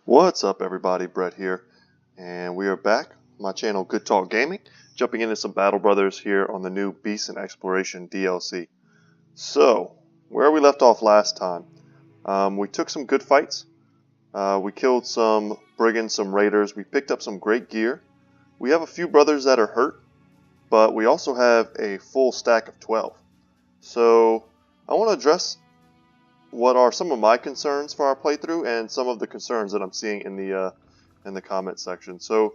What's up everybody, Brett here, and we are back on my channel Good Talk Gaming, jumping into some Battle Brothers here on the new Beast and Exploration DLC. So, where we left off last time, we took some good fights, we killed some brigands, some raiders, we picked up some great gear, we have a few brothers that are hurt, but we also have a full stack of 12. So, I want to address what are some of my concerns for our playthrough and some of the concerns that I'm seeing in the comment section. So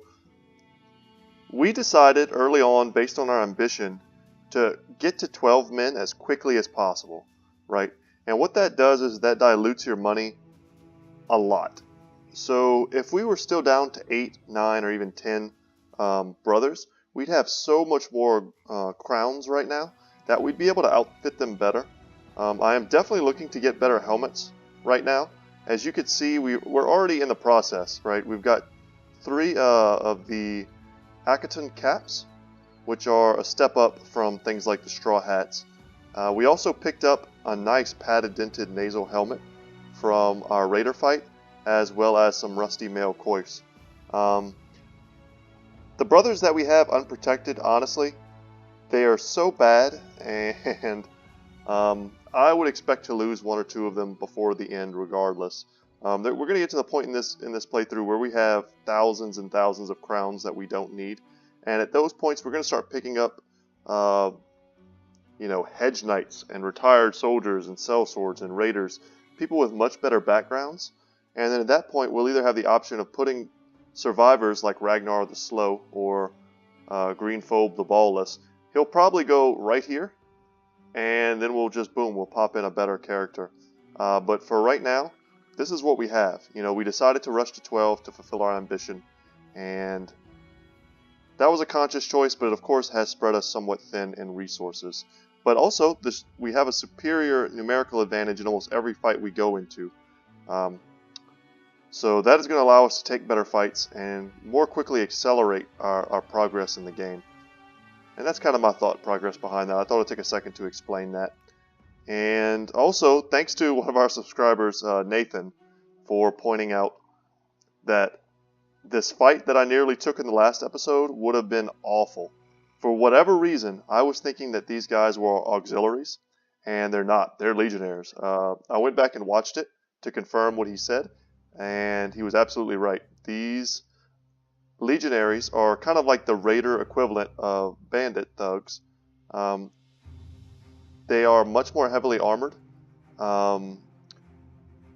we decided early on, based on our ambition, to get to 12 men as quickly as possible, right? And what that does is that dilutes your money a lot. So if we were still down to 8, 9, or even 10 brothers, we'd have so much more crowns right now that we'd be able to outfit them better. I am definitely looking to get better helmets right now. As you can see, we're already in the process, right? We've got 3 of the Akaton caps, which are a step up from things like the straw hats. We also picked up a nice padded dented nasal helmet from our raider fight, as well as some rusty mail coifs. The brothers that we have unprotected, honestly, they are so bad, and I would expect to lose 1 or 2 of them before the end, regardless. We're going to get to the point in this playthrough where we have thousands and thousands of crowns that we don't need, and at those points, we're going to start picking up, hedge knights and retired soldiers and sellswords and raiders, people with much better backgrounds. And then at that point, we'll either have the option of putting survivors like Ragnar the Slow or Greenphobe the Ballless. He'll probably go right here. And then we'll just, boom, we'll pop in a better character. But for right now, this is what we have. We decided to rush to 12 to fulfill our ambition. And that was a conscious choice, but it of course has spread us somewhat thin in resources. But also, we have a superior numerical advantage in almost every fight we go into. So that is going to allow us to take better fights and more quickly accelerate our progress in the game. And that's kind of my thought progress behind that. I thought I'd take a second to explain that. And also, thanks to one of our subscribers, Nathan, for pointing out that this fight that I nearly took in the last episode would have been awful. For whatever reason, I was thinking that these guys were auxiliaries, and they're not. They're legionnaires. I went back and watched it to confirm what he said, and he was absolutely right. These legionaries are kind of like the raider equivalent of bandit thugs. They are much more heavily armored.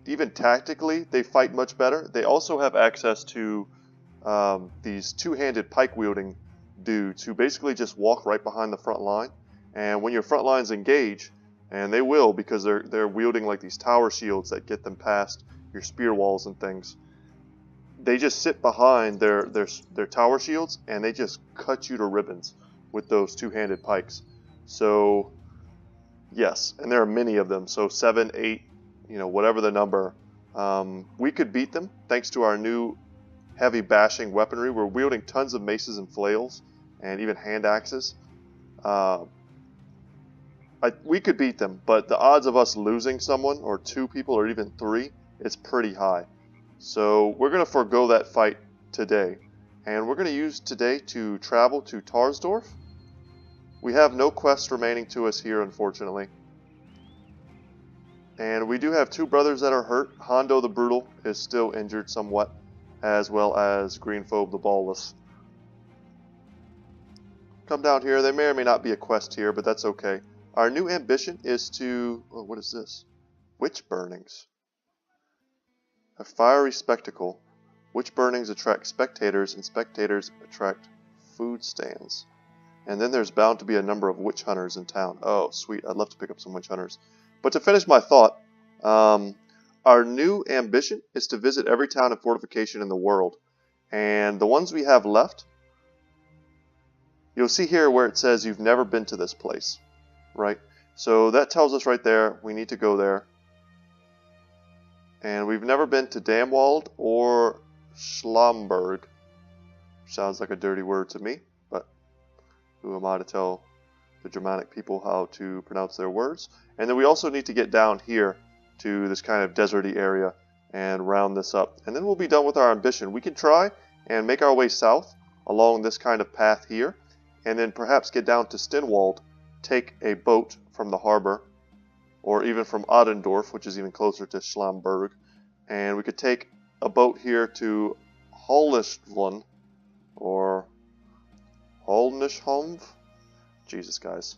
Even tactically, they fight much better. They also have access to these two-handed pike-wielding dudes who basically just walk right behind the front line. And when your front lines engage, and they will because they're wielding like these tower shields that get them past your spear walls and things, they just sit behind their tower shields and they just cut you to ribbons with those two-handed pikes. So yes, and there are many of them. So 7, 8, whatever the number, we could beat them thanks to our new heavy bashing weaponry. We're wielding tons of maces and flails and even hand axes. We could beat them, but the odds of us losing someone or 2 people or even 3 is pretty high. So we're going to forego that fight today, and we're going to use today to travel to Tarsdorf. We have no quests remaining to us here, unfortunately. And we do have 2 brothers that are hurt. Hondo the Brutal is still injured somewhat, as well as Greenphobe the Ballless. Come down here. There may or may not be a quest here, but that's okay. Our new ambition is to... Oh, what is this? Witch burnings. A fiery spectacle. Witch burnings attract spectators, and spectators attract food stands. And then there's bound to be a number of witch hunters in town. Oh, sweet. I'd love to pick up some witch hunters. But to finish my thought, our new ambition is to visit every town and fortification in the world. And the ones we have left, you'll see here where it says you've never been to this place, right? So that tells us right there we need to go there. And we've never been to Damwald or Schlomberg. Sounds like a dirty word to me, but who am I to tell the Germanic people how to pronounce their words? And then we also need to get down here to this kind of deserty area and round this up. And then we'll be done with our ambition. We can try and make our way south along this kind of path here, and then perhaps get down to Stenwald, take a boat from the harbor, or even from Oddendorf, which is even closer to Schlamberg, and we could take a boat here to Hollischlund, or Holnischholm. Jesus, guys.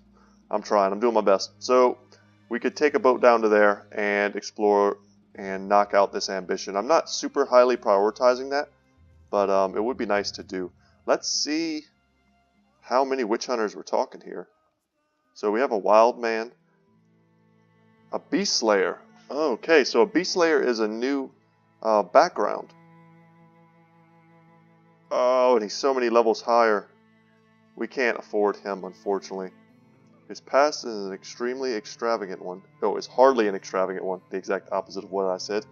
I'm trying. I'm doing my best. So we could take a boat down to there and explore and knock out this ambition. I'm not super highly prioritizing that, but it would be nice to do. Let's see how many witch hunters we're talking here. So we have a wild man, a beast slayer. Okay, so a beast slayer is a new background. Oh, and he's so many levels higher. We can't afford him, unfortunately. His past is an extremely extravagant one. No, it's hardly an extravagant one. The exact opposite of what I said.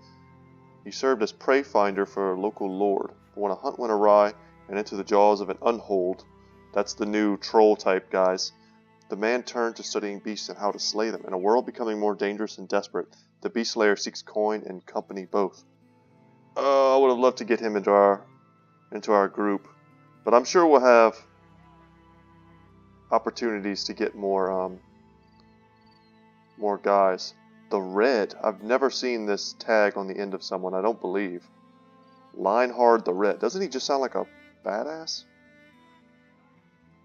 He served as prey finder for a local lord. But when a hunt went awry and into the jaws of an unhold, that's the new troll type guys, the man turned to studying beasts and how to slay them. In a world becoming more dangerous and desperate, the beast slayer seeks coin and company both. I would have loved to get him into our group, but I'm sure we'll have opportunities to get more guys. The Red. I've never seen this tag on the end of someone, I don't believe. Leinhard the Red. Doesn't he just sound like a badass?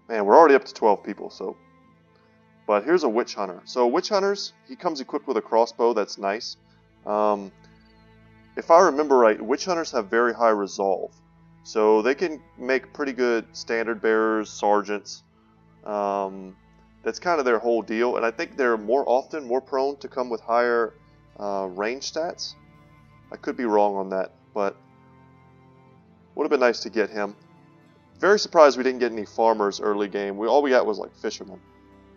Man, we're already up to 12 people, so. But here's a witch hunter. So witch hunters, he comes equipped with a crossbow. That's nice. If I remember right, witch hunters have very high resolve, so they can make pretty good standard bearers, sergeants. That's kind of their whole deal, and I think they're more prone to come with higher range stats. I could be wrong on that, but would have been nice to get him. Very surprised we didn't get any farmers early game. All we got was like fishermen,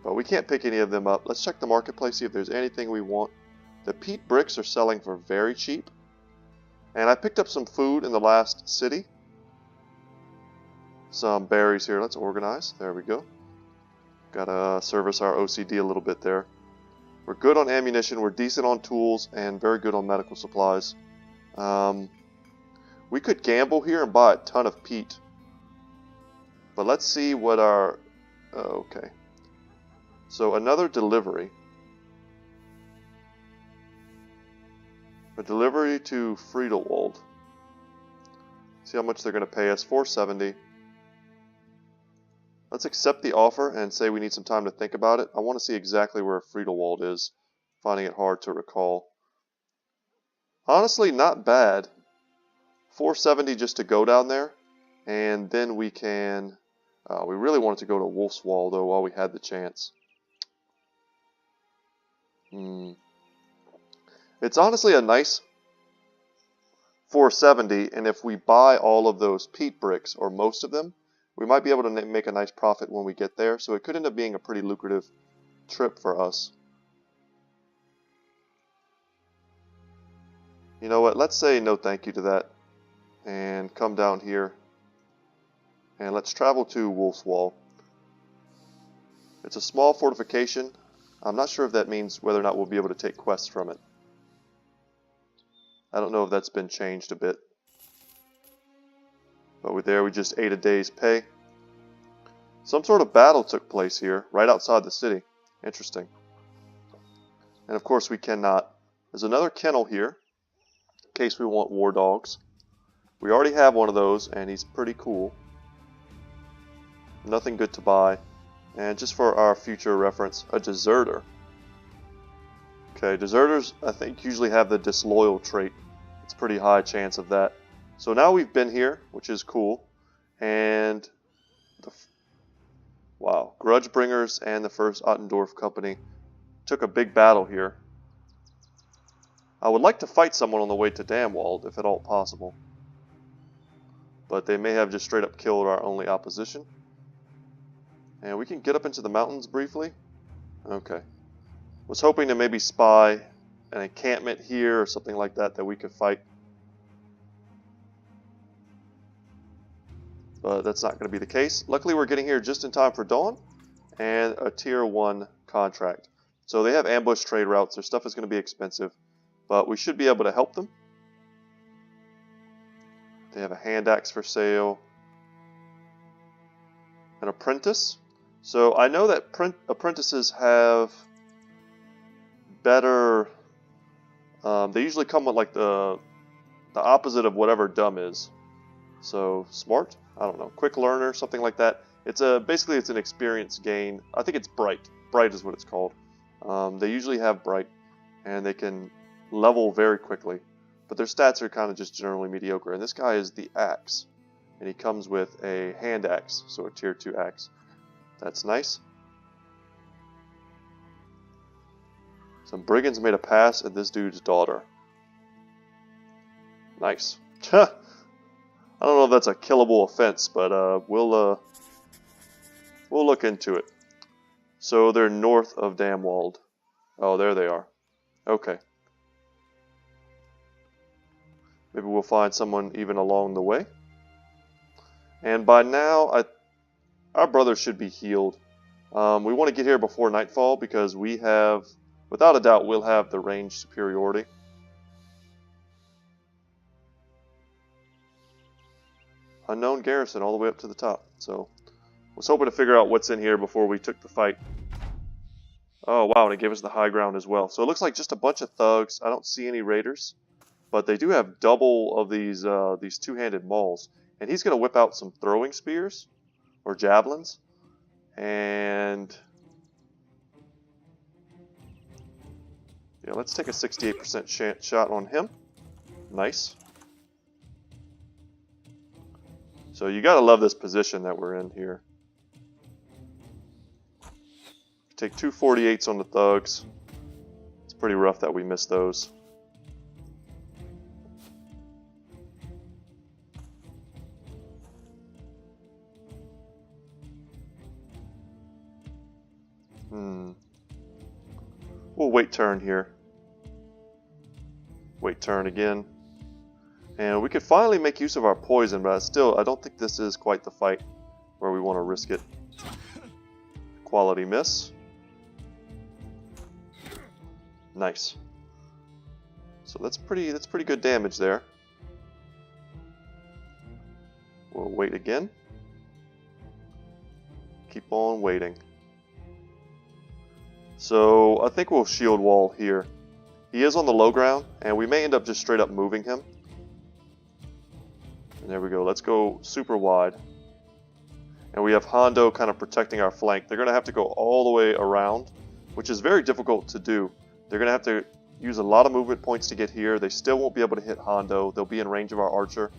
but we can't pick any of them up. Let's check the marketplace, see if there's anything we want. The peat bricks are selling for very cheap, and I picked up some food in the last city. Some berries here. Let's organize. There we go. Gotta service our OCD a little bit there. We're good on ammunition, we're decent on tools, and very good on medical supplies. We could gamble here and buy a ton of peat. But let's see what our... okay. So another delivery. A delivery to Friedelwald. See how much they're going to pay us. $470. Let's accept the offer and say we need some time to think about it. I want to see exactly where Friedelwald is. Finding it hard to recall. Honestly, not bad. $470 just to go down there. And then we can... we really wanted to go to Wolfswall, though, while we had the chance. It's honestly a nice $470, and if we buy all of those peat bricks, or most of them, we might be able to make a nice profit when we get there, so it could end up being a pretty lucrative trip for us. You know what, let's say no thank you to that, and come down here, and let's travel to Wolfswall. It's a small fortification. I'm not sure if that means whether or not we'll be able to take quests from it. I don't know if that's been changed a bit. But we just ate a day's pay. Some sort of battle took place here, right outside the city. Interesting. And of course we cannot. There's another kennel here, in case we want war dogs. We already have one of those, and he's pretty cool. Nothing good to buy. And just for our future reference, a deserter. Okay, deserters I think usually have the disloyal trait. It's a pretty high chance of that. So now we've been here, which is cool. And wow, Grudgebringers and the First Ottendorf Company took a big battle here. I would like to fight someone on the way to Damwald, if at all possible. But they may have just straight up killed our only opposition. And we can get up into the mountains briefly. Okay. Was hoping to maybe spy an encampment here or something like that we could fight. But that's not going to be the case. Luckily we're getting here just in time for dawn and a tier 1 contract. So they have ambush trade routes. Their stuff is going to be expensive, but we should be able to help them. They have a hand axe for sale. An apprentice. So I know that apprentices have better. They usually come with like the opposite of whatever dumb is. So smart. I don't know. Quick learner, something like that. It's basically it's an experience gain. I think it's bright. Bright is what it's called. They usually have bright, and they can level very quickly. But their stats are kind of just generally mediocre. And this guy is the axe, and he comes with a hand axe, so a tier 2 axe. That's nice. Some brigands made a pass at this dude's daughter. Nice. I don't know if that's a killable offense, but we'll look into it. So they're north of Damwald. Oh, there they are. Okay. Maybe we'll find someone even along the way. And by now, our brothers should be healed. We want to get here before nightfall because we have, without a doubt, we'll have the range superiority. Unknown garrison all the way up to the top. So, was hoping to figure out what's in here before we took the fight. Oh wow, and it gave us the high ground as well. So it looks like just a bunch of thugs. I don't see any raiders, but they do have double of these two-handed mauls. And he's going to whip out some throwing spears or javelins, and yeah, let's take a 68% shot on him. Nice. So you gotta love this position that we're in here. Take 2 48s on the thugs. It's pretty rough that we missed those. We'll wait turn here. Wait turn again. And we could finally make use of our poison, but I don't think this is quite the fight where we want to risk it. Quality miss. Nice. So that's pretty good damage there. We'll wait again. Keep on waiting. So I think we'll shield wall here. He is on the low ground, and we may end up just straight up moving him. And there we go. Let's go super wide. And we have Hondo kind of protecting our flank. They're going to have to go all the way around, which is very difficult to do. They're going to have to use a lot of movement points to get here. They still won't be able to hit Hondo. They'll be in range of our archer,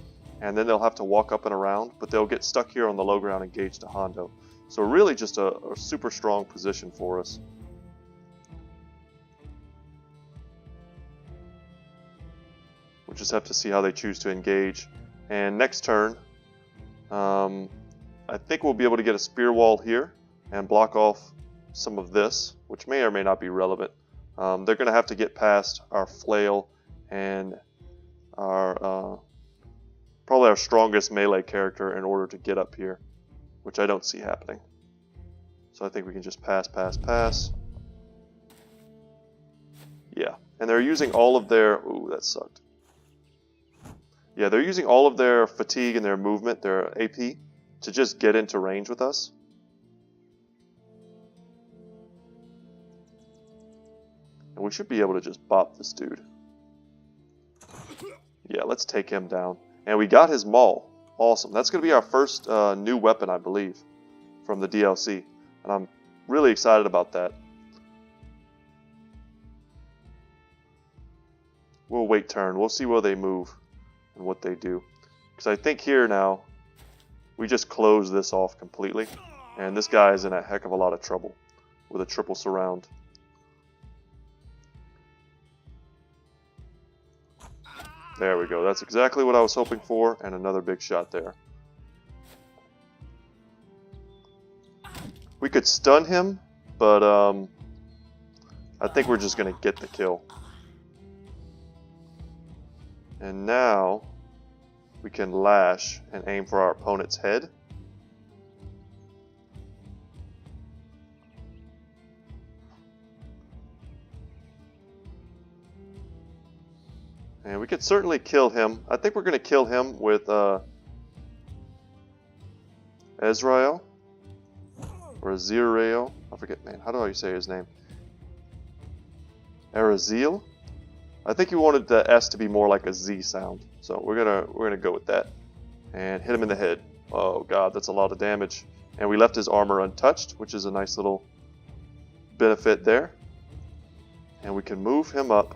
and then they'll have to walk up and around, but they'll get stuck here on the low ground engaged to Hondo. So really just a super strong position for us. We'll just have to see how they choose to engage. And next turn, I think we'll be able to get a spear wall here and block off some of this, which may or may not be relevant. They're going to have to get past our flail and our probably our strongest melee character in order to get up here, which I don't see happening. So I think we can just pass. Yeah, and they're using all of their... Ooh, that sucked. Yeah, they're using all of their fatigue and their movement, their AP, to just get into range with us. And we should be able to just bop this dude. Yeah, let's take him down. And we got his maul. Awesome. That's going to be our first new weapon, I believe, from the DLC. And I'm really excited about that. We'll wait turn. We'll see where they move and what they do. Because I think here now, we just close this off completely. And this guy is in a heck of a lot of trouble with a triple surround. There we go. That's exactly what I was hoping for, and another big shot there. We could stun him, but I think we're just going to get the kill. And now we can lash and aim for our opponent's head. And we could certainly kill him. I think we're going to kill him with Ezrael. Or Azirael. I forget, man. How do I say his name? Araziel? I think you wanted the S to be more like a Z sound. So we're gonna go with that. And hit him in the head. Oh god, that's a lot of damage. And we left his armor untouched, which is a nice little benefit there. And we can move him up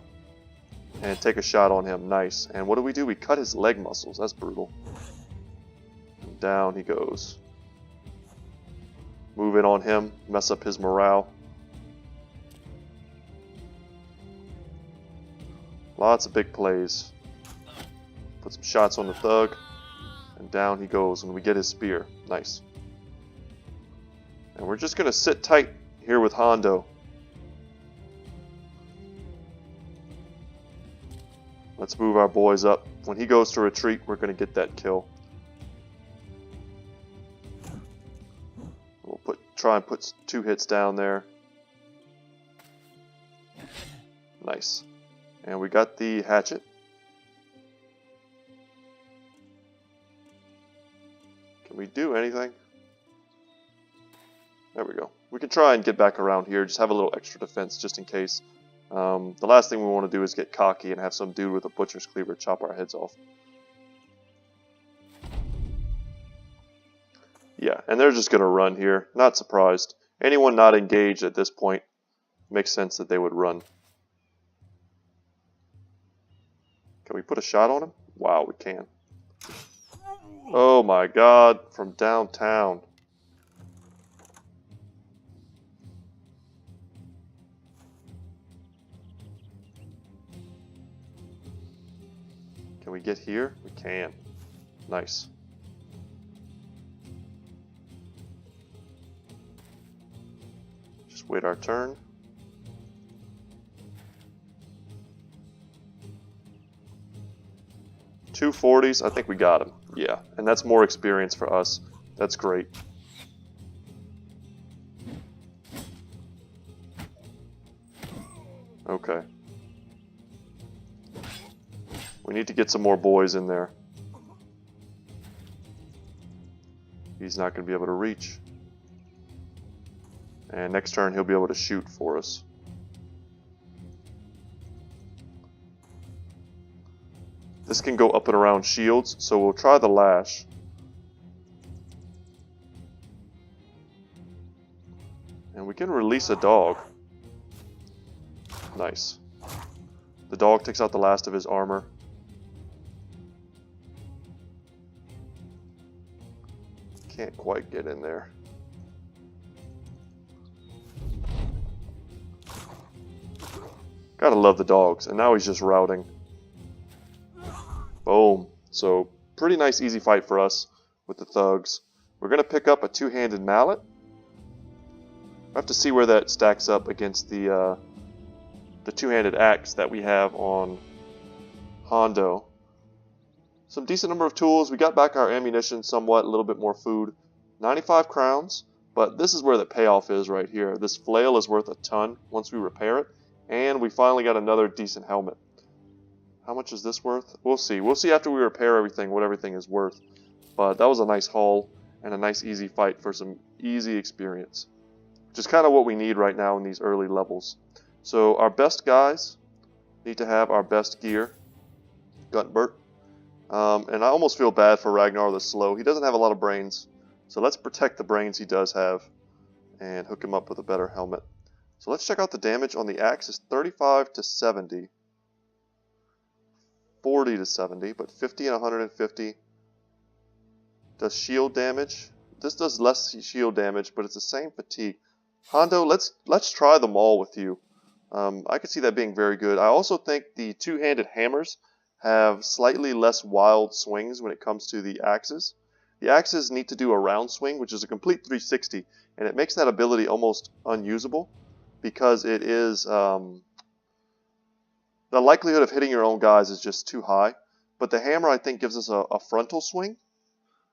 and take a shot on him. Nice. And what do? We cut his leg muscles. That's brutal. And down he goes. Move in on him, mess up his morale. Lots of big plays. Put some shots on the thug, and down he goes when we get his spear. Nice. And we're just going to sit tight here with Hondo. Let's move our boys up. When he goes to retreat, we're going to get that kill. We'll try and put 2 hits down there. Nice. And we got the hatchet. Can we do anything? There we go. We can try and get back around here. Just have a little extra defense just in case. The last thing we want to do is get cocky and have some dude with a butcher's cleaver chop our heads off. Yeah, and they're just going to run here. Not surprised. Anyone not engaged at this point, makes sense that they would run. Can we put a shot on him? Wow, we can. Oh my god, from downtown. Can we get here? We can. Nice. Just wait our turn. Two 40s, I think we got him. Yeah, and that's more experience for us. That's great. Okay. We need to get some more boys in there. He's not going to be able to reach. And next turn he'll be able to shoot for us. This can go up and around shields, so we'll try the lash. And we can release a dog. Nice. The dog takes out the last of his armor. Can't quite get in there. Gotta love the dogs, and now he's just routing. Boom. So, pretty nice easy fight for us with the thugs. We're going to pick up a two-handed mallet. I have to see where that stacks up against the two-handed axe that we have on Hondo. Some decent number of tools. We got back our ammunition somewhat, a little bit more food. 95 crowns, but this is where the payoff is right here. This flail is worth a ton once we repair it, and we finally got another decent helmet. How much is this worth? We'll see. We'll see after we repair everything what everything is worth. But that was a nice haul and a nice easy fight for some easy experience. Which is kind of what we need right now in these early levels. So our best guys need to have our best gear. Guntbert. And I almost feel bad for Ragnar the Slow. He doesn't have a lot of brains. So let's protect the brains he does have. And hook him up with a better helmet. So let's check out the damage on the axe. It's 35 to 70. 40 to 70, but 50 and 150 does shield damage. This does less shield damage, but it's the same fatigue. Hondo, let's try them all with you. I could see that being very good. I also think the two-handed hammers have slightly less wild swings when it comes to the axes. The axes need to do a round swing, which is a complete 360, and it makes that ability almost unusable because it is... the likelihood of hitting your own guys is just too high. But the hammer, I think, gives us a frontal swing.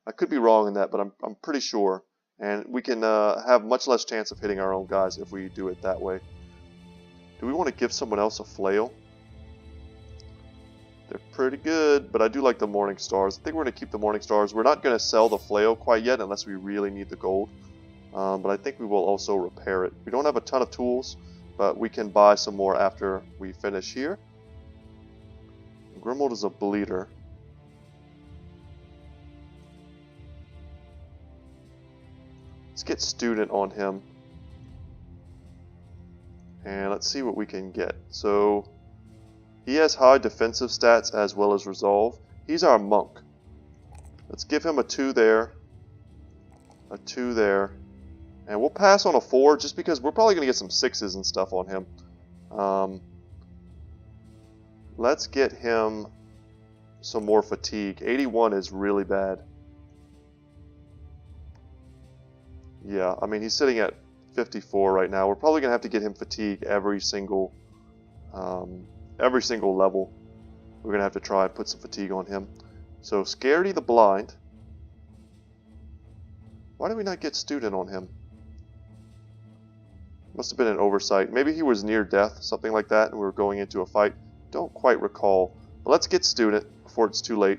I could be wrong in that, but I'm pretty sure. And we can have much less chance of hitting our own guys if we do it that way. Do we want to give someone else a flail? They're pretty good, but I do like the Morning Stars. I think we're going to keep the Morning Stars. We're not going to sell the flail quite yet unless we really need the gold. But I think we will also repair it. We don't have a ton of tools, but we can buy some more after we finish here. Grimold is a bleeder. Let's get Student on him. And let's see what we can get. So he has high defensive stats as well as resolve. He's our monk. Let's give him a 2 there. A 2 there. And we'll pass on a 4 just because we're probably going to get some 6s and stuff on him. Let's get him some more fatigue. 81 is really bad. Yeah, I mean, he's sitting at 54 right now. We're probably going to have to get him fatigue every single level. We're going to have to try and put some fatigue on him. So, Scaredy the Blind. Why did we not get Student on him? Must have been an oversight. Maybe he was near death, something like that, and we were going into a fight. Don't quite recall. But let's get Student before it's too late.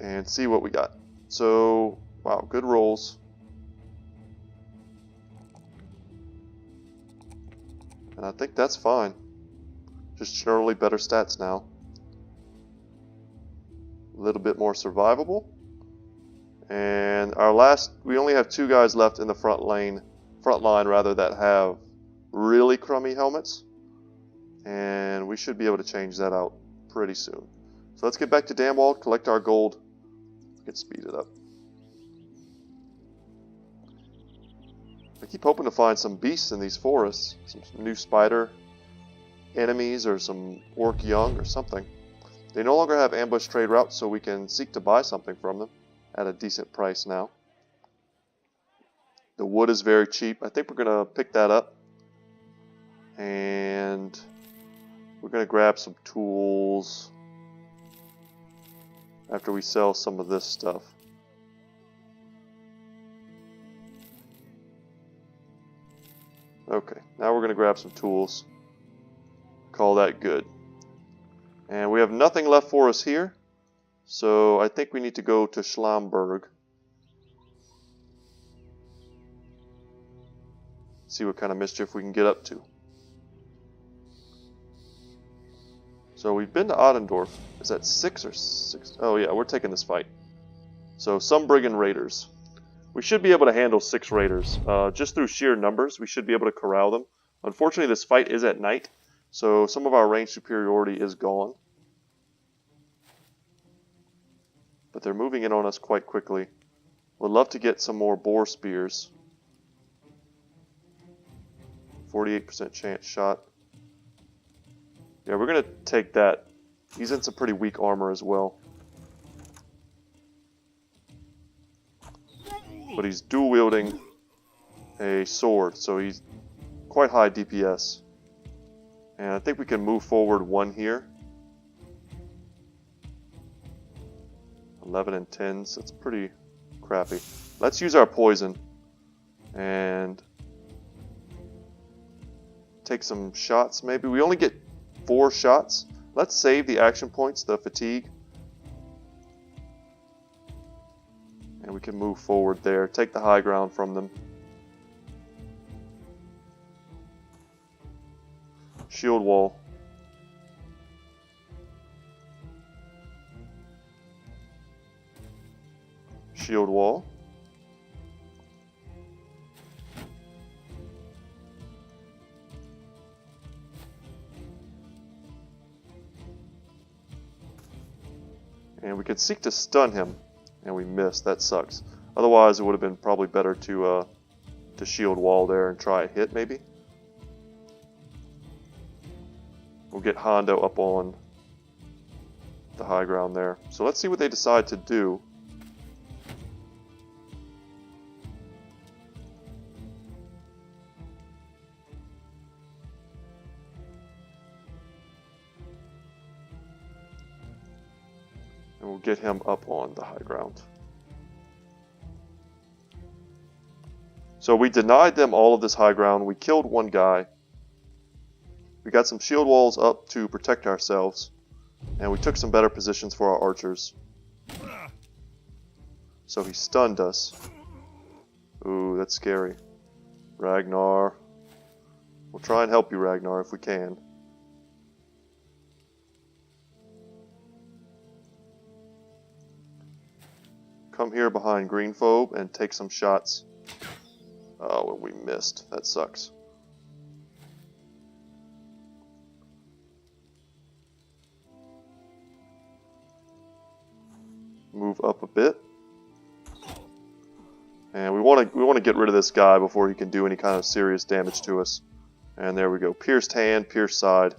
And see what we got. So, wow, good rolls. And I think that's fine. Just generally better stats now. A little bit more survivable. And our last, we only have 2 guys left in the front line rather, that have really crummy helmets. And we should be able to change that out pretty soon. So let's get back to Damwald, collect our gold. Get speeded up. I keep hoping to find some beasts in these forests. Some new spider enemies or some orc young or something. They no longer have ambush trade routes, so we can seek to buy something from them at a decent price now. The wood is very cheap. I think we're going to pick that up. And we're going to grab some tools after we sell some of this stuff. Okay, now we're going to grab some tools. Call that good. And we have nothing left for us here. So I think we need to go to Schlamberg. See what kind of mischief we can get up to. So we've been to Ottendorf. Is that 6 or 6? Oh yeah, we're taking this fight. So some brigand raiders. We should be able to handle 6 raiders. Just through sheer numbers, we should be able to corral them. Unfortunately, this fight is at night, so some of our range superiority is gone. But they're moving in on us quite quickly. Would love to get some more boar spears. 48% chance shot. Yeah, we're going to take that. He's in some pretty weak armor as well. But he's dual wielding a sword, so he's quite high DPS. And I think we can move forward 1 here. 11 and 10s, that's pretty crappy. Let's use our poison and take some shots maybe. We only get 4 shots. Let's save the action points, the fatigue. And we can move forward there, take the high ground from them. Shield wall. Shield wall. And we could seek to stun him, and we missed. That sucks. Otherwise, it would have been probably better to shield wall there and try a hit, maybe. We'll get Hondo up on the high ground there. So let's see what they decide to do. And we'll get him up on the high ground. So we denied them all of this high ground. We killed 1 guy. We got some shield walls up to protect ourselves. And we took some better positions for our archers. So he stunned us. Ooh, that's scary. Ragnar. We'll try and help you, Ragnar, if we can. Come here behind Greenphobe and take some shots. Oh, we missed. That sucks. Move up a bit. And we want to get rid of this guy before he can do any kind of serious damage to us. And there we go. Pierced hand, pierced side.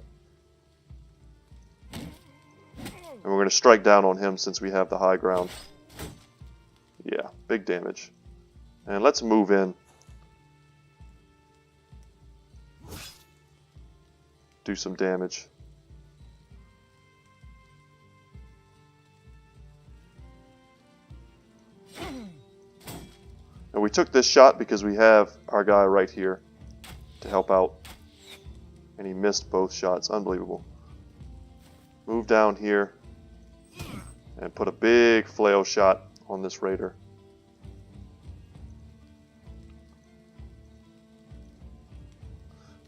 And we're going to strike down on him since we have the high ground. Yeah, big damage. And let's move in. Do some damage. And we took this shot because we have our guy right here to help out. And he missed both shots. Unbelievable. Move down here and put a big flail shot on this raider.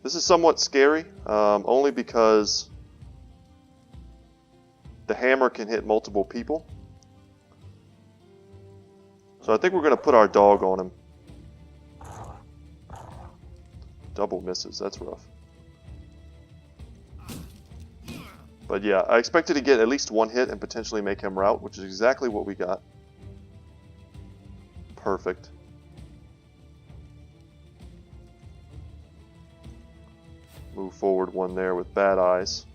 This is somewhat scary, only because the hammer can hit multiple people. So I think we're going to put our dog on him. Double misses, that's rough. But yeah, I expected to get at least one hit and potentially make him rout, which is exactly what we got. Perfect. Move forward one there with bad eyes.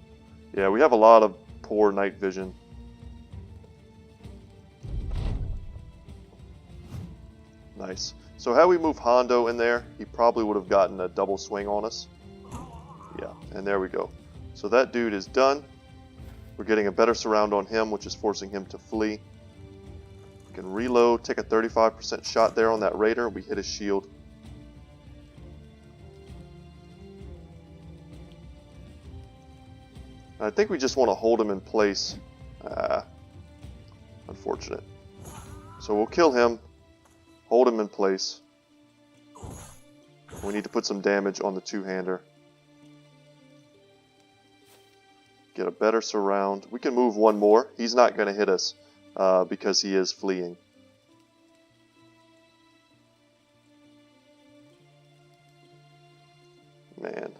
Yeah, we have a lot of poor night vision. Nice. So had we moved Hondo in there, he probably would have gotten a double swing on us. Yeah, and there we go. So that dude is done. We're getting a better surround on him, which is forcing him to flee. We can reload, take a 35% shot there on that raider. We hit his shield. I think we just want to hold him in place. Unfortunate. So we'll kill him. Hold him in place. We need to put some damage on the two-hander. Get a better surround. We can move one more. He's not going to hit us because he is fleeing. Man.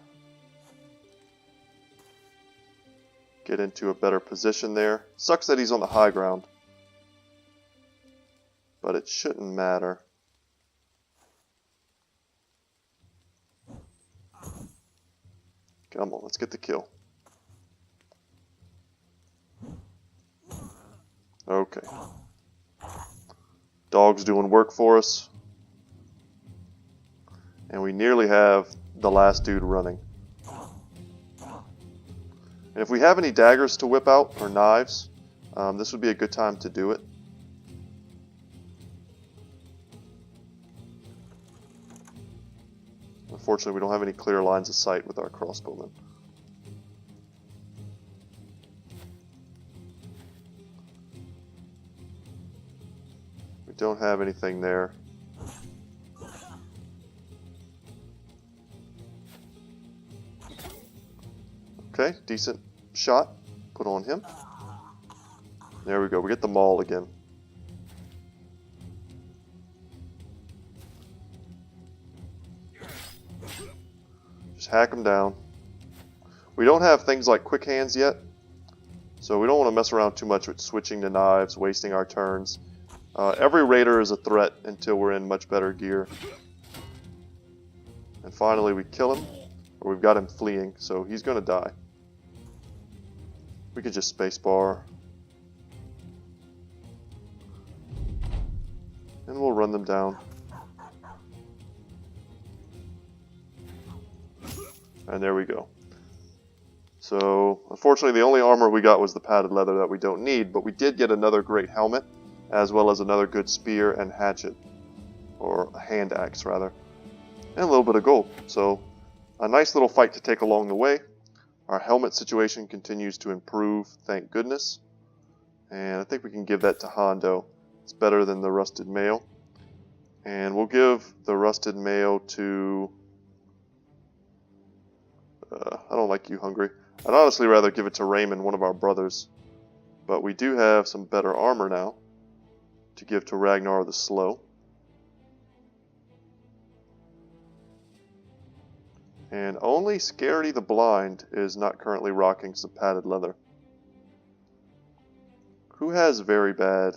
Get into a better position there. Sucks that he's on the high ground. But it shouldn't matter. Come on, let's get the kill. Okay. Dog's doing work for us. And we nearly have the last dude running. And if we have any daggers to whip out, or knives, this would be a good time to do it. Unfortunately, we don't have any clear lines of sight with our crossbowmen. We don't have anything there. Okay, decent shot. Put on him. There we go. We get the maul again. Just hack him down. We don't have things like quick hands yet, so we don't want to mess around too much with switching to knives, wasting our turns. Every raider is a threat until we're in much better gear. And finally we kill him, or we've got him fleeing, so he's going to die. We could just spacebar. And we'll run them down. And there we go. So, unfortunately, the only armor we got was the padded leather that we don't need, but we did get another great helmet, as well as another good spear and hatchet, or a hand axe, rather, and a little bit of gold. So, a nice little fight to take along the way. Our helmet situation continues to improve, thank goodness. And I think we can give that to Hondo. It's better than the rusted mail. And we'll give the rusted mail to... I don't like you, Hungry. I'd honestly rather give it to Raymond, one of our brothers. But we do have some better armor now to give to Ragnar the Slow. And only Scaredy the Blind is not currently rocking some padded leather. Who has very bad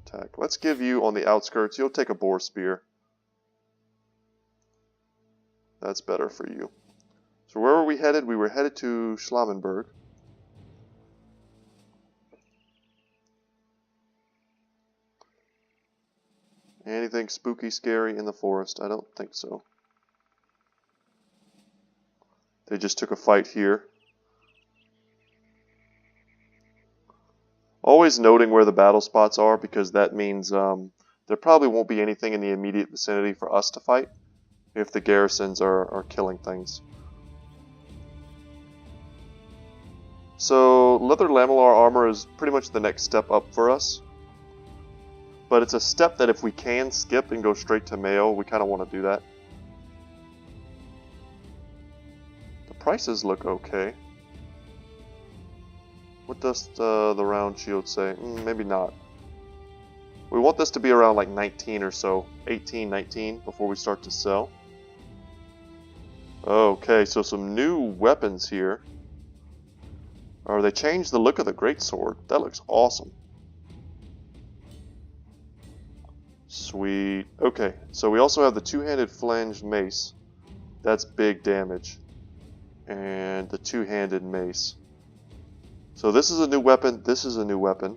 attack? Let's give you on the outskirts. You'll take a boar spear. That's better for you. So where were we headed? We were headed to Schlammenberg. Anything spooky, scary in the forest? I don't think so. They just took a fight here. Always noting where the battle spots are, because that means there probably won't be anything in the immediate vicinity for us to fight if the garrisons are killing things. So leather lamellar armor is pretty much the next step up for us. But it's a step that if we can skip and go straight to mail, we kind of want to do that. The prices look okay. What does the round shield say? Maybe not. We want this to be around like 19 or so. 18, 19 before we start to sell. Okay, so some new weapons here. Or they changed the look of the greatsword. That looks awesome. Sweet. Okay, so we also have the two-handed flanged mace. That's big damage. And the two-handed mace. So this is a new weapon. This is a new weapon.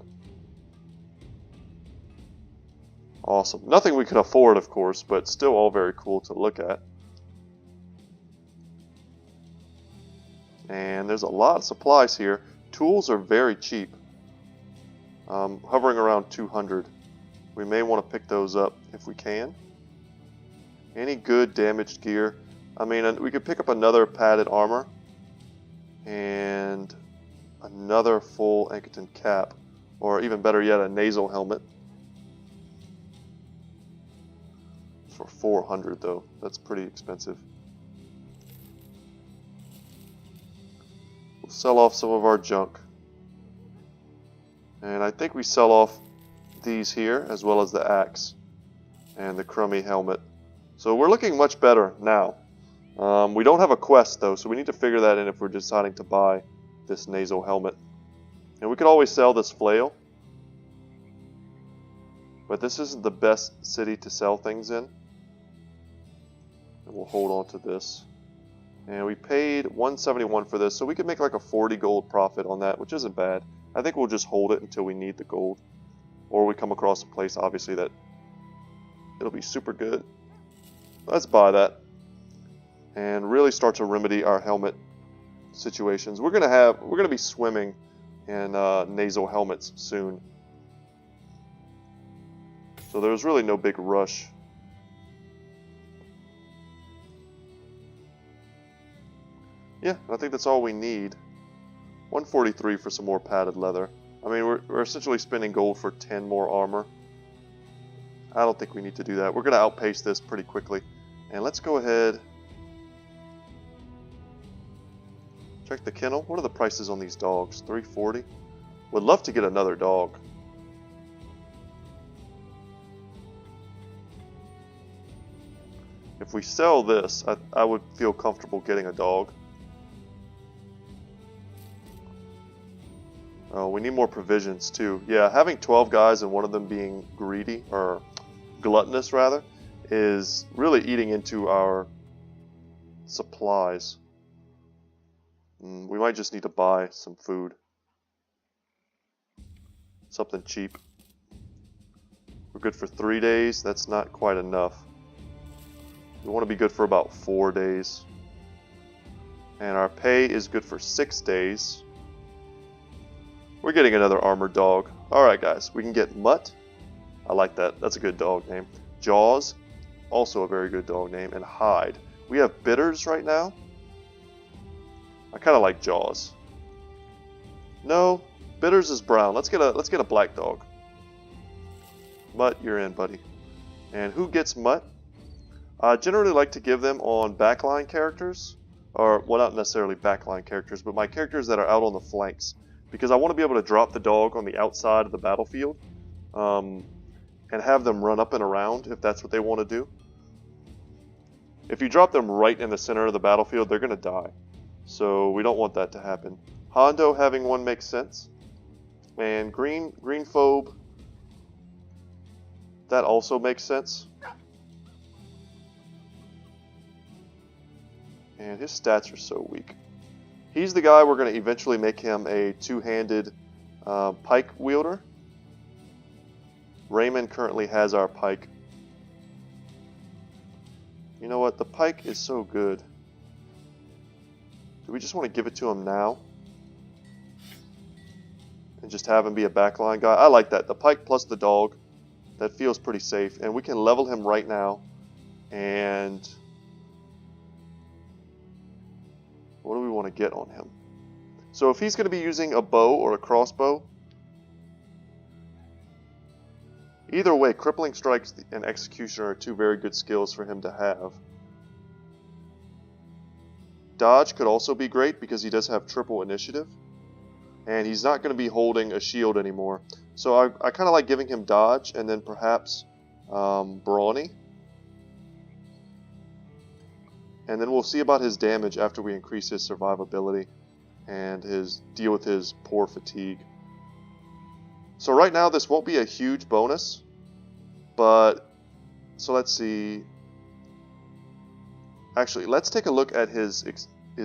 Awesome. Nothing we can afford, of course, but still all very cool to look at. And there's a lot of supplies here. Tools are very cheap. Hovering around 200. We may want to pick those up if we can. Any good damaged gear? I mean, we could pick up another padded armor. And another full Anketon cap. Or even better yet, a nasal helmet. For 400 though. That's pretty expensive. We'll sell off some of our junk. And I think we sell off these here, as well as the axe and the crummy helmet. So we're looking much better now. We don't have a quest though, so we need to figure that in if we're deciding to buy this nasal helmet. And we could always sell this flail, but this isn't the best city to sell things in. And we'll hold on to this. And we paid 171 for this, so we could make like a 40 gold profit on that, which isn't bad. I think we'll just hold it until we need the gold. Or we come across a place, obviously, that it'll be super good. Let's buy that. And really start to remedy our helmet situations. We're gonna be swimming in nasal helmets soon. So there's really no big rush. Yeah, I think that's all we need. 143 for some more padded leather. I mean, we're essentially spending gold for 10 more armor. I don't think we need to do that. We're going to outpace this pretty quickly. And let's go ahead. Check the kennel. What are the prices on these dogs? 340. Would love to get another dog. If we sell this, I would feel comfortable getting a dog. Oh, we need more provisions too. Yeah, having 12 guys and one of them being greedy, or gluttonous rather, is really eating into our supplies. We might just need to buy some food. Something cheap. We're good for 3 days. That's not quite enough. We want to be good for about 4 days. And our pay is good for 6 days. We're getting another armored dog. Alright guys, we can get Mutt. I like that. That's a good dog name. Jaws, also a very good dog name. And Hide. We have bitters right now. I kind of like Jaws. No, Bitters is brown. Let's get a black dog. Mutt, you're in, buddy. And who gets Mutt? I generally like to give them on backline characters, or well, not necessarily backline characters, but my characters that are out on the flanks, because I want to be able to drop the dog on the outside of the battlefield, and have them run up and around if that's what they want to do. If you drop them right in the center of the battlefield, they're going to die. So we don't want that to happen. Hondo having one makes sense. And green phobe, that also makes sense. And his stats are so weak. He's the guy we're going to eventually make him a two-handed pike wielder. Raymond currently has our pike. You know what? The pike is so good. Do we just want to give it to him now? And just have him be a backline guy? I like that. The pike plus the dog. That feels pretty safe. And we can level him right now. And what do we want to get on him? So if he's going to be using a bow or a crossbow, either way, Crippling Strikes and Executioner are two very good skills for him to have. Dodge could also be great because he does have triple initiative. And he's not going to be holding a shield anymore. So I kind of like giving him Dodge and then perhaps Brawny. And then we'll see about his damage after we increase his survivability and his deal with his poor fatigue. So right now this won't be a huge bonus, but so let's see. Actually, let's take a look at his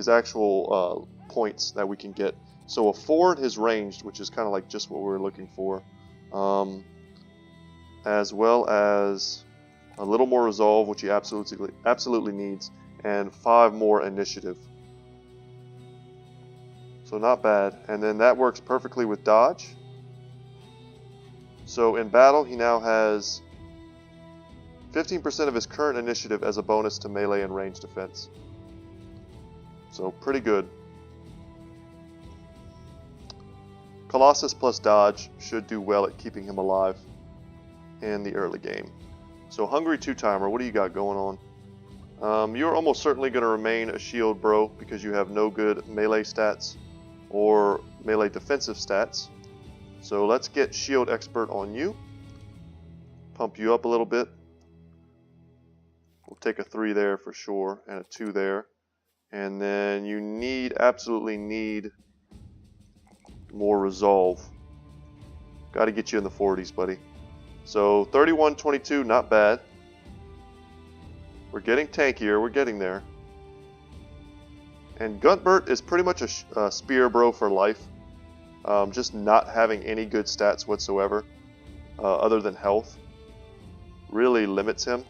actual points that we can get. So a 4 in his ranged, which is kind of like just what we were looking for, as well as a little more resolve, which he absolutely needs, and 5 more initiative. So not bad. And then that works perfectly with dodge. So in battle, he now has 15% of his current initiative as a bonus to melee and range defense. So pretty good. Colossus plus dodge should do well at keeping him alive in the early game. So Hungry Two-Timer, what do you got going on? You're almost certainly going to remain a shield bro because you have no good melee stats or melee defensive stats. So let's get shield expert on you. Pump you up a little bit. We'll take a 3 there for sure and a 2 there. And then you absolutely need more resolve. Got to get you in the 40s, buddy. So 31-22, not bad. We're getting tankier, we're getting there. And Guntbert is pretty much a spear bro for life. Just not having any good stats whatsoever, other than health, really limits him.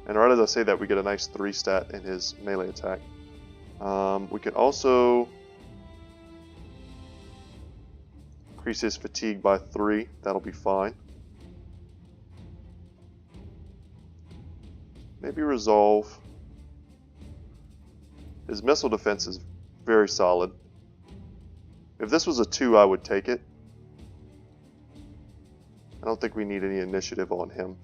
And right as I say that, we get a nice 3 stat in his melee attack. We can also increase his fatigue by 3. That'll be fine. Maybe resolve. His missile defense is very solid. If this was a 2, I would take it. I don't think we need any initiative on him.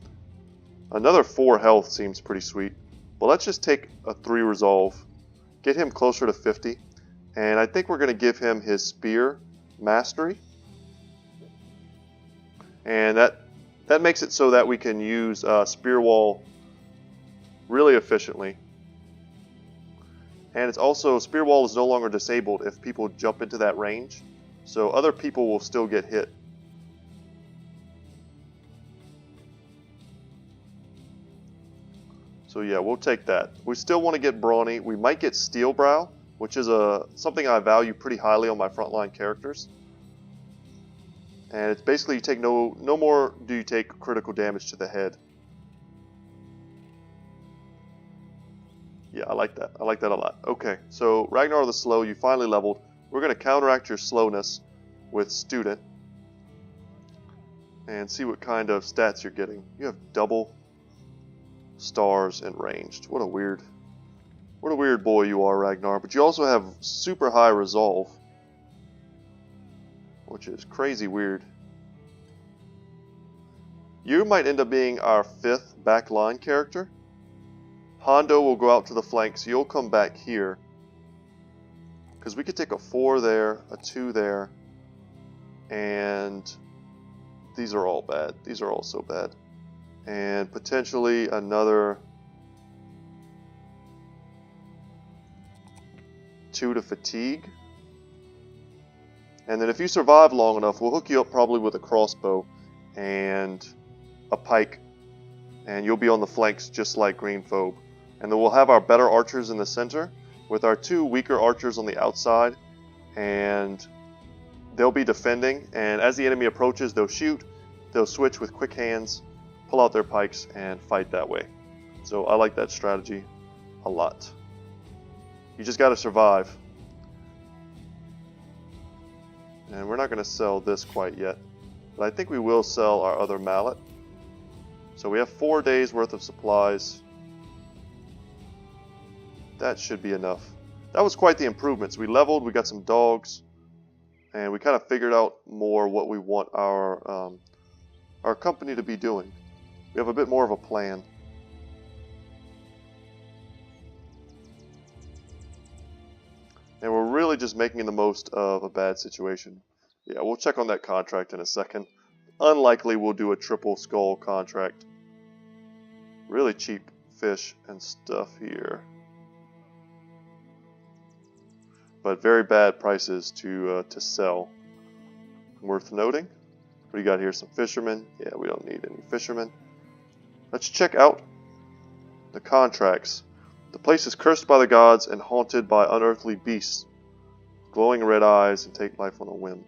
Another 4 health seems pretty sweet. But let's just take a 3 resolve. Get him closer to 50. And I think we're going to give him his spear mastery. And that makes it so that we can use spear wall really efficiently. And it's also, spear wall is no longer disabled if people jump into that range. So other people will still get hit. So yeah, we'll take that. We still want to get Brawny. We might get Steelbrow, which is something I value pretty highly on my frontline characters. And it's basically you take no more do you take critical damage to the head. Yeah, I like that. I like that a lot. Okay, so Ragnar the Slow, you finally leveled. We're going to counteract your slowness with Student and see what kind of stats you're getting. You have double stars and ranged. What a weird What a weird boy you are, Ragnar. But you also have super high resolve, which is crazy weird. You might end up being our 5th backline character. Hondo will go out to the flank, so you'll come back here. Because we could take a 4 there, a 2 there, and these are all bad. These are all so bad. And potentially another 2 to fatigue. And then if you survive long enough, we'll hook you up probably with a crossbow and a pike. And you'll be on the flanks just like Greenphobe. And then we'll have our better archers in the center with our 2 weaker archers on the outside. And they'll be defending. And as the enemy approaches, they'll shoot. They'll switch with quick hands, pull out their pikes, and fight that way. So I like that strategy a lot. You just got to survive. And we're not going to sell this quite yet. But I think we will sell our other mallet. So we have 4 days worth of supplies. That should be enough. That was quite the improvements. We leveled, we got some dogs, and we kind of figured out more what we want our company to be doing. We have a bit more of a plan. And we're really just making the most of a bad situation. Yeah, we'll check on that contract in a second. Unlikely we'll do a triple skull contract. Really cheap fish and stuff here. But very bad prices to sell. Worth noting. What do you got here? Some fishermen? Yeah, we don't need any fishermen. Let's check out the contracts. The place is cursed by the gods and haunted by unearthly beasts, glowing red eyes, and take life on a whim.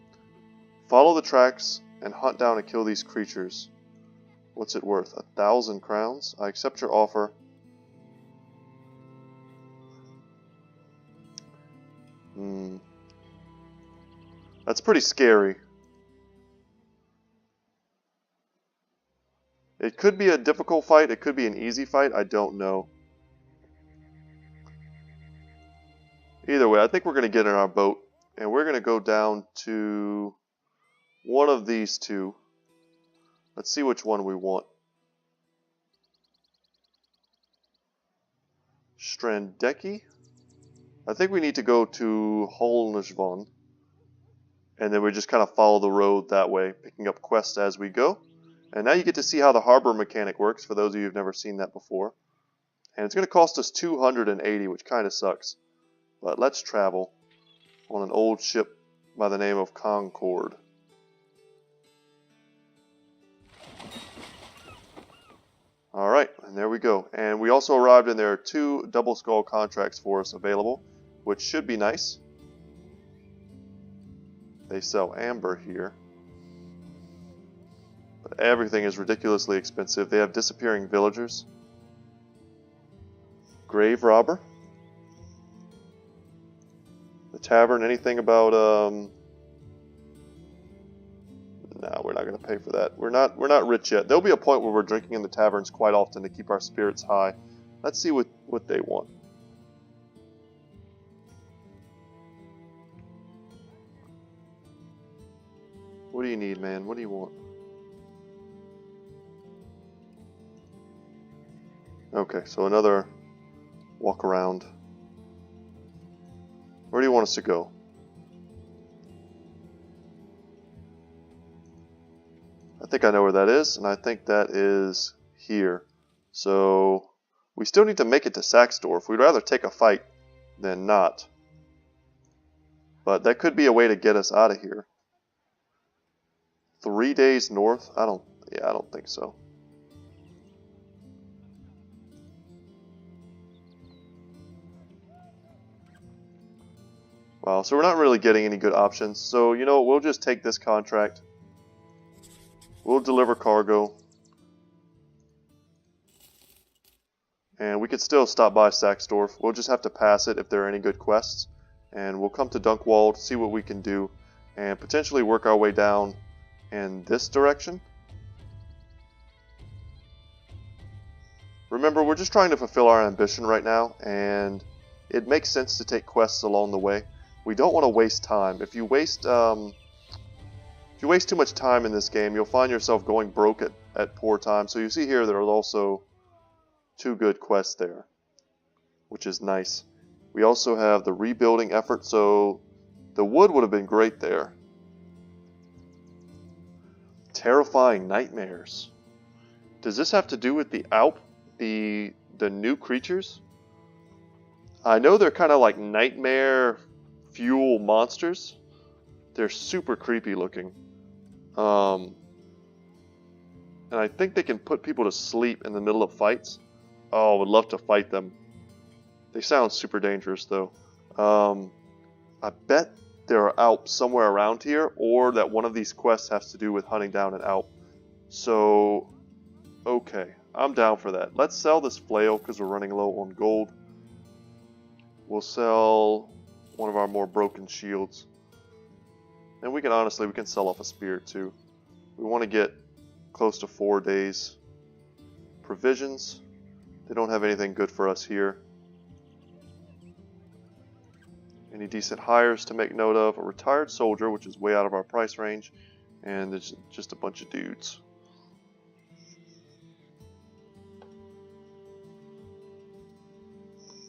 Follow the tracks and hunt down and kill these creatures. What's it worth? 1,000 crowns? I accept your offer. That's pretty scary. It could be a difficult fight, it could be an easy fight, I don't know. Either way, I think we're going to get in our boat, and we're going to go down to one of these two. Let's see which one we want. Strandeki? I think we need to go to Holnishvon, and then we just kind of follow the road that way, picking up quests as we go. And now you get to see how the harbor mechanic works, for those of you who've never seen that before. And it's going to cost us 280, which kind of sucks. But let's travel on an old ship by the name of Concord. Alright, and there we go. And we also arrived, and there are 2 double skull contracts for us available, which should be nice. They sell amber here. But everything is ridiculously expensive. They have disappearing villagers. Grave robber. The tavern, anything about no, we're not going to pay for that. We're not rich yet. There'll be a point where we're drinking in the taverns quite often to keep our spirits high. Let's see what they want. What do you need, man? What do you want? Okay, so another walk around. Where do you want us to go? I think I know where that is, and I think that is here. So we still need to make it to Saxdorf. We'd rather take a fight than not. But that could be a way to get us out of here. 3 days north? I don't think so. Wow, so we're not really getting any good options. So, you know, we'll just take this contract. We'll deliver cargo. And we could still stop by Saxdorf. We'll just have to pass it if there are any good quests. And we'll come to Dunkwald, see what we can do, and potentially work our way down in this direction. Remember, we're just trying to fulfill our ambition right now, and it makes sense to take quests along the way. We don't want to waste time. If you waste too much time in this game, you'll find yourself going broke at poor times. So you see here there are also 2 good quests there, which is nice. We also have the rebuilding effort, so the wood would have been great there. Terrifying nightmares. Does this have to do with the Alp, the new creatures? I know they're kind of like nightmare fuel monsters. They're super creepy looking. And I think they can put people to sleep in the middle of fights. Oh, I would love to fight them. They sound super dangerous though. I bet there are Alps somewhere around here, or that one of these quests has to do with hunting down an Alp. So, okay, I'm down for that. Let's sell this flail because we're running low on gold. We'll sell one of our more broken shields. And we can sell off a spear too. We want to get close to 4 days. Provisions. They don't have anything good for us here. Any decent hires to make note of? A retired soldier, which is way out of our price range. And there's just a bunch of dudes.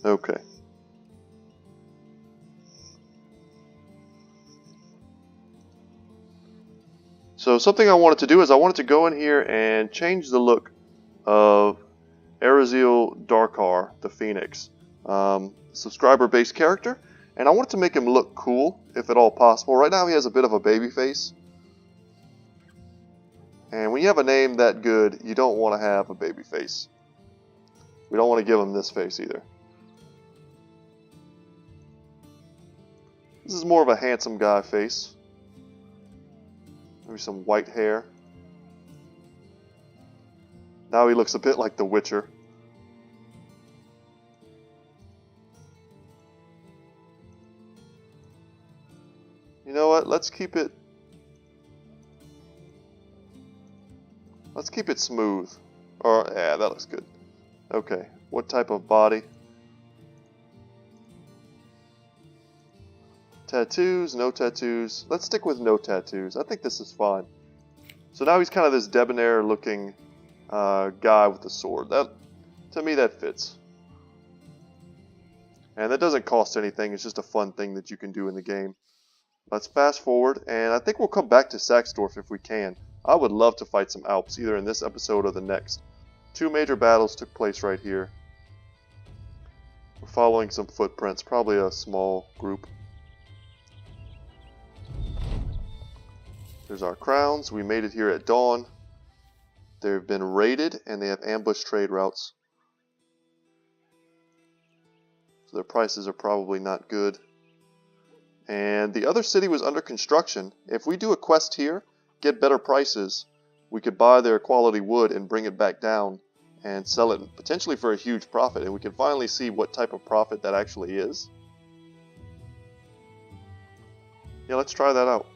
Okay. So something I wanted to do is I wanted to go in here and change the look of Erazil Darkar, the Phoenix, subscriber-based character, and I wanted to make him look cool, if at all possible. Right now he has a bit of a baby face, and when you have a name that good, you don't want to have a baby face. We don't want to give him this face either. This is more of a handsome guy face. Maybe some white hair. Now he looks a bit like The Witcher. You know what? Let's keep it smooth. Or yeah, that looks good. Okay. What type of body? Tattoos, no tattoos. Let's stick with no tattoos. I think this is fine. So now he's kind of this debonair looking guy with a sword. To me, that fits. And that doesn't cost anything. It's just a fun thing that you can do in the game. Let's fast forward, and I think we'll come back to Saxdorf if we can. I would love to fight some Alps, either in this episode or the next. 2 major battles took place right here. We're following some footprints, probably a small group. There's our crowns. We made it here at dawn. They've been raided and they have ambush trade routes. So their prices are probably not good. And the other city was under construction. If we do a quest here, get better prices, we could buy their quality wood and bring it back down and sell it potentially for a huge profit. And we can finally see what type of profit that actually is. Yeah, let's try that out.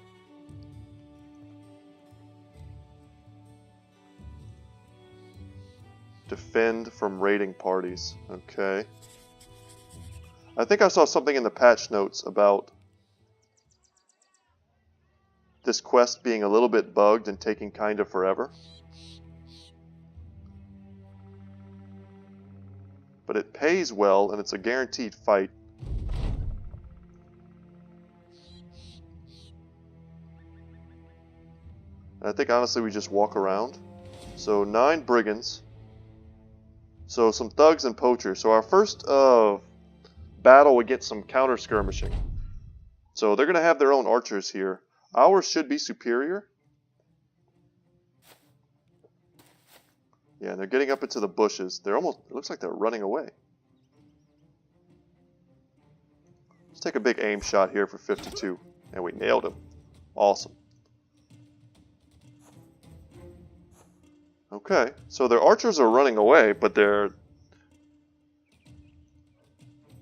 Defend from raiding parties. Okay. I think I saw something in the patch notes about this quest being a little bit bugged and taking kind of forever. But it pays well and it's a guaranteed fight. And I think honestly we just walk around. So 9 brigands. So some thugs and poachers. So our first battle, we get some counter skirmishing. So they're going to have their own archers here. Ours should be superior. Yeah, and they're getting up into the bushes. They're almost, it looks like they're running away. Let's take a big aim shot here for 52. And we nailed him. Awesome. Okay, so their archers are running away, but their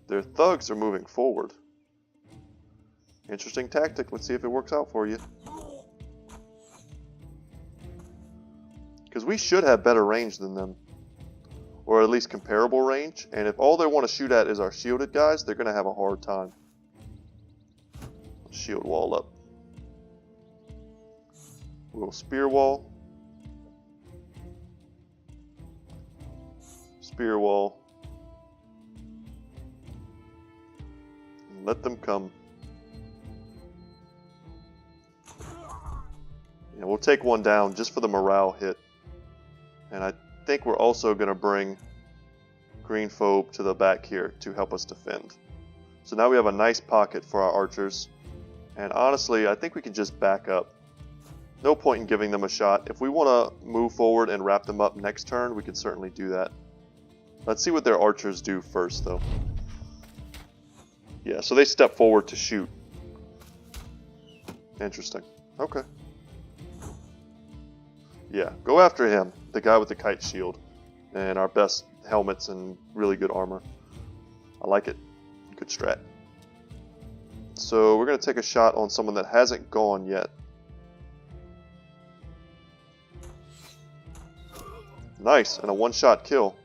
thugs are moving forward. Interesting tactic. Let's see if it works out for you. Because we should have better range than them. or at least comparable range. And if all they want to shoot at is our shielded guys, they're going to have a hard time. Shield wall up. Little spear wall. Spear wall. And let them come. And we'll take one down just for the morale hit. And I think we're also going to bring Green Phobe to the back here to help us defend. So now we have a nice pocket for our archers. And honestly, I think we can just back up. No point in giving them a shot. If we want to move forward and wrap them up next turn, we can certainly do that. Let's see what their archers do first, though. Yeah, so they step forward to shoot. Interesting. Okay. Yeah, go after him, the guy with the kite shield, and our best helmets and really good armor. I like it. Good strat. So we're going to take a shot on someone that hasn't gone yet. Nice, and a one-shot kill.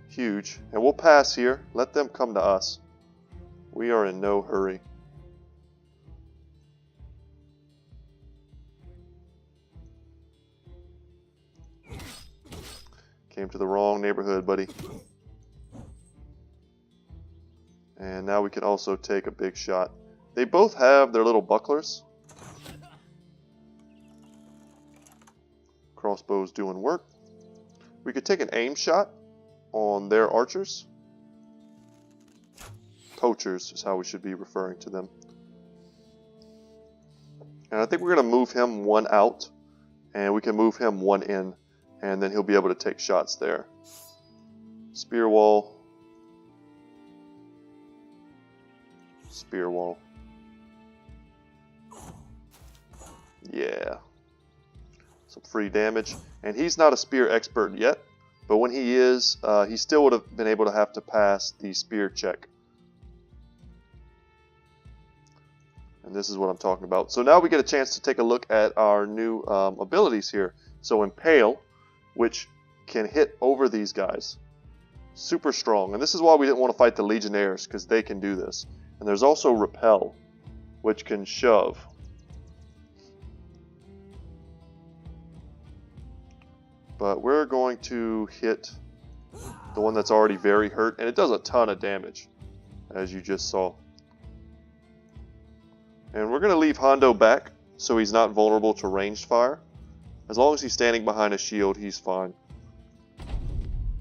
Huge. And we'll pass here. Let them come to us. We are in no hurry. Came to the wrong neighborhood, buddy. And now we can also take a big shot. They both have their little bucklers. Crossbow's doing work. We could take an aim shot on their archers. Poachers is how we should be referring to them. And I think we're going to move him one out. And we can move him one in. And then he'll be able to take shots there. Spear wall. Spear wall. Yeah. Some free damage. And he's not a spear expert yet. But when he is, he still would have been able to have to pass the spear check. And this is what I'm talking about. So now we get a chance to take a look at our new abilities here. So Impale, which can hit over these guys. Super strong. And this is why we didn't want to fight the Legionnaires, because they can do this. And there's also Repel, which can shove. But we're going to hit the one that's already very hurt. And it does a ton of damage, as you just saw. And we're going to leave Hondo back so he's not vulnerable to ranged fire. As long as he's standing behind a shield, he's fine.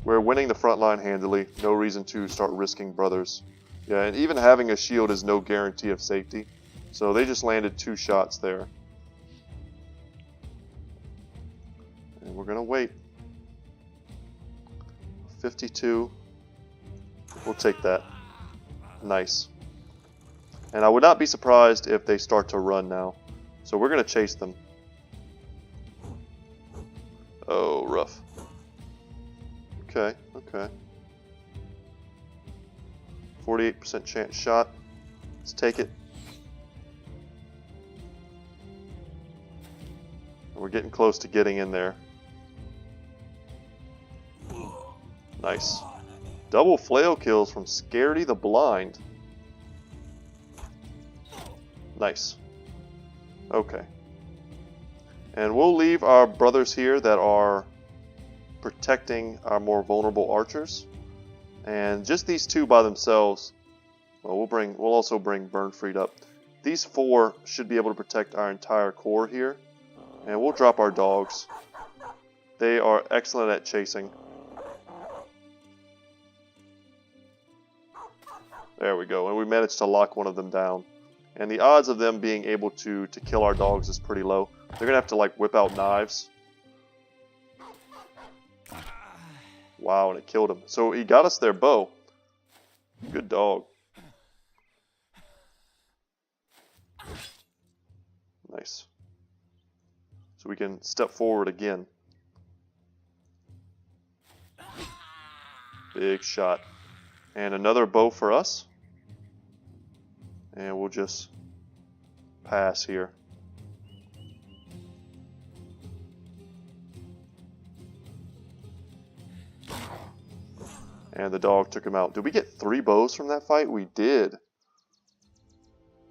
We're winning the front line handily. No reason to start risking brothers. Yeah, and even having a shield is no guarantee of safety. So they just landed 2 shots there. And we're going to wait. 52. We'll take that. Nice. And I would not be surprised if they start to run now. So we're going to chase them. Oh, rough. Okay, okay. 48% chance shot. Let's take it. And we're getting close to getting in there. Nice. Double flail kills from Scaredy the Blind. Nice. Okay. And we'll leave our brothers here that are protecting our more vulnerable archers. And just these 2 by themselves, well, we'll also bring Burnfried up. These 4 should be able to protect our entire core here. And we'll drop our dogs. They are excellent at chasing. There we go. And we managed to lock one of them down. And the odds of them being able to kill our dogs is pretty low. They're going to have to like whip out knives. Wow, and it killed him. So he got us their bow. Good dog. Nice. So we can step forward again. Big shot. And another bow for us. And we'll just pass here. And the dog took him out. Did we get 3 bows from that fight? We did.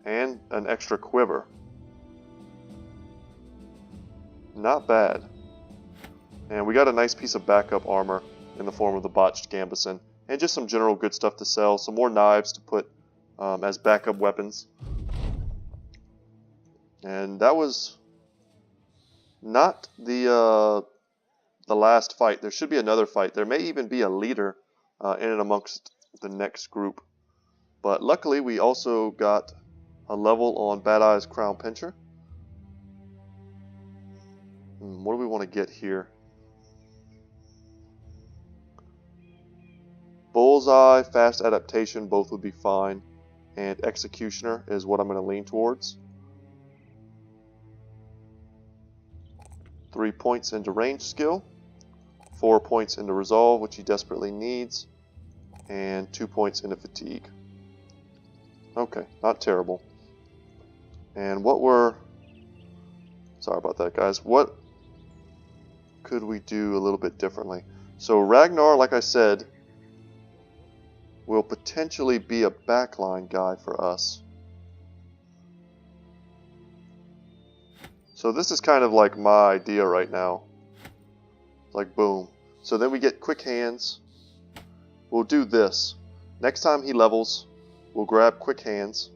And an extra quiver. Not bad. And we got a nice piece of backup armor in the form of the botched Gambesson. And just some general good stuff to sell. Some more knives to put as backup weapons. And that was not the last fight. There should be another fight. There may even be a leader in and amongst the next group. But luckily we also got a level on Bad Eye's Crown Pincher. What do we want to get here? Bullseye, Fast Adaptation, both would be fine. And Executioner is what I'm going to lean towards. 3 points into range skill. 4 points into resolve, which he desperately needs. And 2 points into fatigue. Okay, not terrible. And what were... Sorry about that, guys. What could we do a little bit differently? So Ragnar, like I said, will potentially be a backline guy for us. So this is kind of like my idea right now. Like boom. So then we get quick hands. We'll do this. Next time he levels, we'll grab quick hands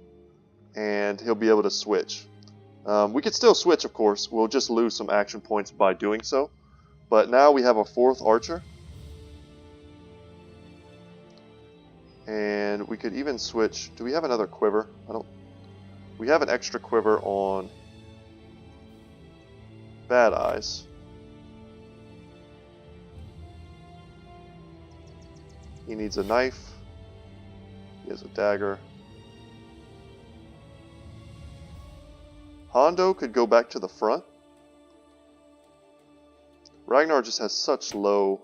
and he'll be able to switch. We could still switch, of course. We'll just lose some action points by doing so. But now we have a 4th archer. And we could even switch. Do we have another quiver? We have an extra quiver on Bad Eyes. He needs a knife. He has a dagger. Hondo could go back to the front. Ragnar just has such low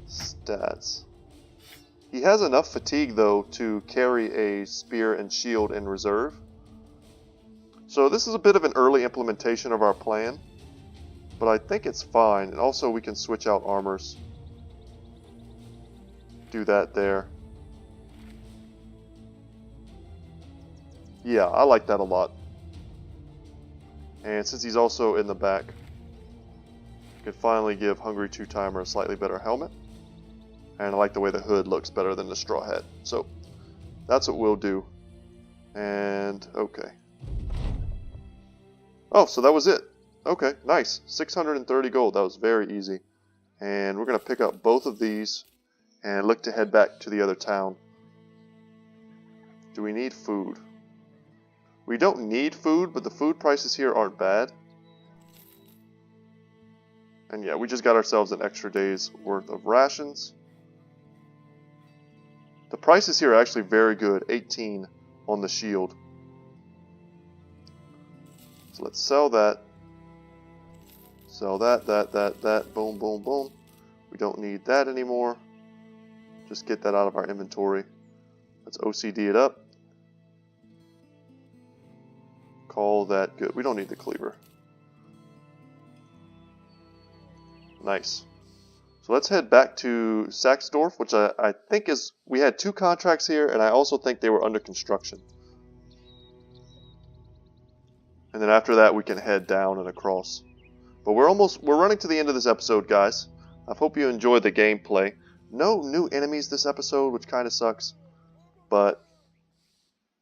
stats. He has enough fatigue though to carry a spear and shield in reserve. So this is a bit of an early implementation of our plan, but I think it's fine. And also we can switch out armors. Do that there. Yeah, I like that a lot. And since he's also in the back, we can finally give Hungry Two-Timer a slightly better helmet. And I like the way the hood looks better than the straw hat. So that's what we'll do. And okay. Oh, so that was it. Okay, nice. 630 gold. That was very easy. And we're going to pick up both of these and look to head back to the other town. Do we need food? We don't need food, but the food prices here aren't bad. And yeah, we just got ourselves an extra day's worth of rations. The prices here are actually very good. 18 on the shield. So let's sell that. Sell that, that. Boom, boom, boom. We don't need that anymore. Just get that out of our inventory. Let's OCD it up. Call that good. We don't need the cleaver. Nice. So let's head back to Saxdorf, which I think is... We had 2 contracts here, and I also think they were under construction. And then after that, we can head down and across. But we're running to the end of this episode, guys. I hope you enjoyed the gameplay. No new enemies this episode, which kind of sucks. But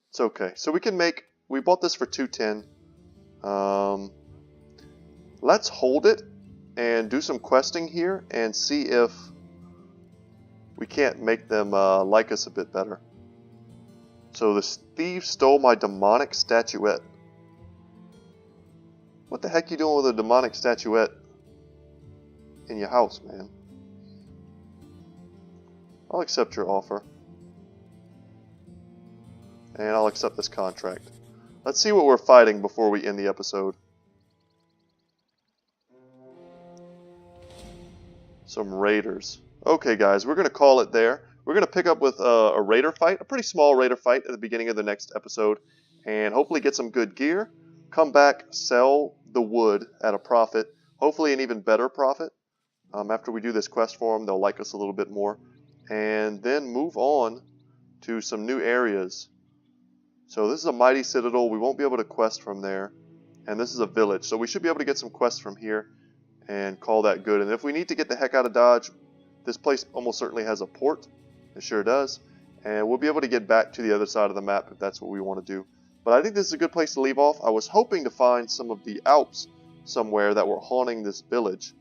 it's okay. So we can make... We bought this for 210. Let's hold it and do some questing here and see if we can't make them like us a bit better. So the thief stole my demonic statuette. What the heck you doing with a demonic statuette in your house, man? I'll accept your offer. And I'll accept this contract. Let's see what we're fighting before we end the episode. Some raiders. Okay, guys, we're going to call it there. We're going to pick up with a raider fight, a pretty small raider fight at the beginning of the next episode, and hopefully get some good gear, come back, sell the wood at a profit, hopefully an even better prophet. After we do this quest for them, they'll like us a little bit more. And then move on to some new areas. So this is a mighty citadel. We won't be able to quest from there. And this is a village. So we should be able to get some quests from here and call that good. And if we need to get the heck out of Dodge, this place almost certainly has a port. It sure does. And we'll be able to get back to the other side of the map if that's what we want to do. But I think this is a good place to leave off. I was hoping to find some of the Alps somewhere that were haunting this village.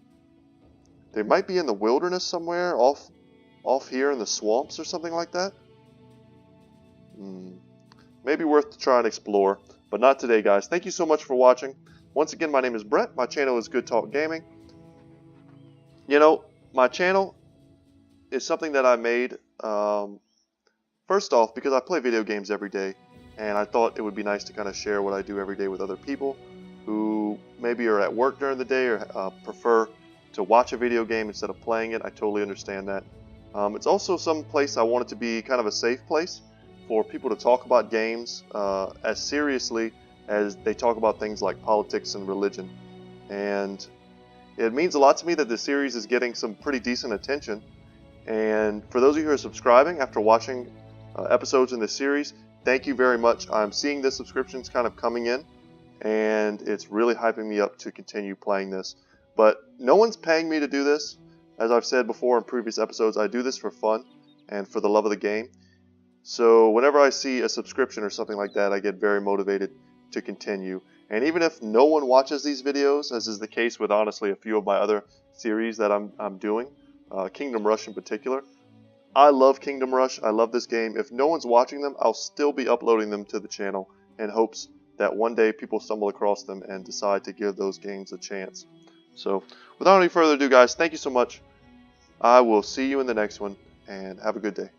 They might be in the wilderness somewhere, off here in the swamps or something like that. Maybe worth to try and explore, but not today, guys. Thank you so much for watching. Once again, my name is Brett. My channel is Good Talk Gaming. You know, my channel is something that I made, first off, because I play video games every day, and I thought it would be nice to kind of share what I do every day with other people who maybe are at work during the day or prefer to watch a video game instead of playing it. I totally understand that. It's also some place I want it to be kind of a safe place for people to talk about games as seriously as they talk about things like politics and religion. And it means a lot to me that this series is getting some pretty decent attention. And for those of you who are subscribing after watching episodes in this series, thank you very much. I'm seeing the subscriptions kind of coming in, and it's really hyping me up to continue playing this. But no one's paying me to do this. As I've said before in previous episodes, I do this for fun and for the love of the game. So whenever I see a subscription or something like that, I get very motivated to continue. And even if no one watches these videos, as is the case with honestly a few of my other series that I'm doing, Kingdom Rush in particular, I love Kingdom Rush. I love this game. If no one's watching them, I'll still be uploading them to the channel in hopes that one day people stumble across them and decide to give those games a chance. So without any further ado, guys, thank you so much. I will see you in the next one, and have a good day.